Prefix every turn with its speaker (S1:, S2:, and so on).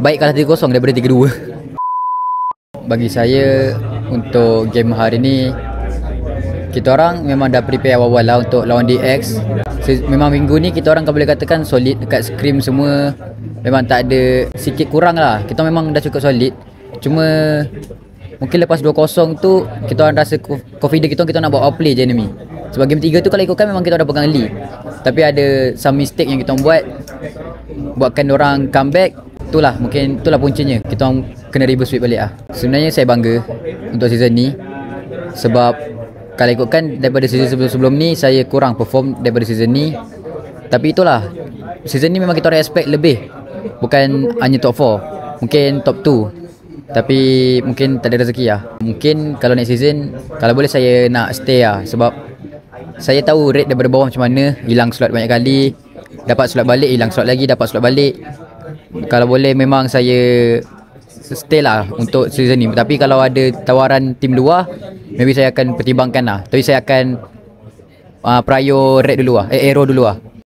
S1: baik kalah 3-0 daripada 3-2. Bagi saya untuk game hari ni, kita orang memang dah prepare awal-awal lah untuk lawan DX. Memang minggu ni kita orang boleh katakan solid dekat scrim semua. Memang tak ada, sikit kurang lah. Kita memang dah cukup solid. Cuma mungkin lepas 2-0 tu kita orang rasa confident kita nak buat outplay je enemy. Sebab game 3 tu kalau ikutkan memang kita dah pegang lead. Tapi ada some mistake yang kita buatkan orang comeback. Itulah mungkin itulah puncanya. Kita orang kena reverse sweep balik lah. Sebenarnya saya bangga untuk season ni. Sebab kalau ikutkan daripada season sebelum-sebelum ni saya kurang perform daripada season ni. Tapi itulah, season ni memang kita orang expect lebih. Bukan hanya top 4, mungkin top 2. Tapi mungkin tak ada rezeki lah. Mungkin kalau next season, kalau boleh saya nak stay lah. Sebab saya tahu rate daripada bawah macam mana. Hilang slot banyak kali, dapat slot balik, hilang slot lagi, dapat slot balik. Kalau boleh memang saya stay lah untuk season ni. Tapi kalau ada tawaran tim luar, maybe saya akan pertimbangkan lah. Tapi saya akan prior red dulu lah, arrow dulu lah.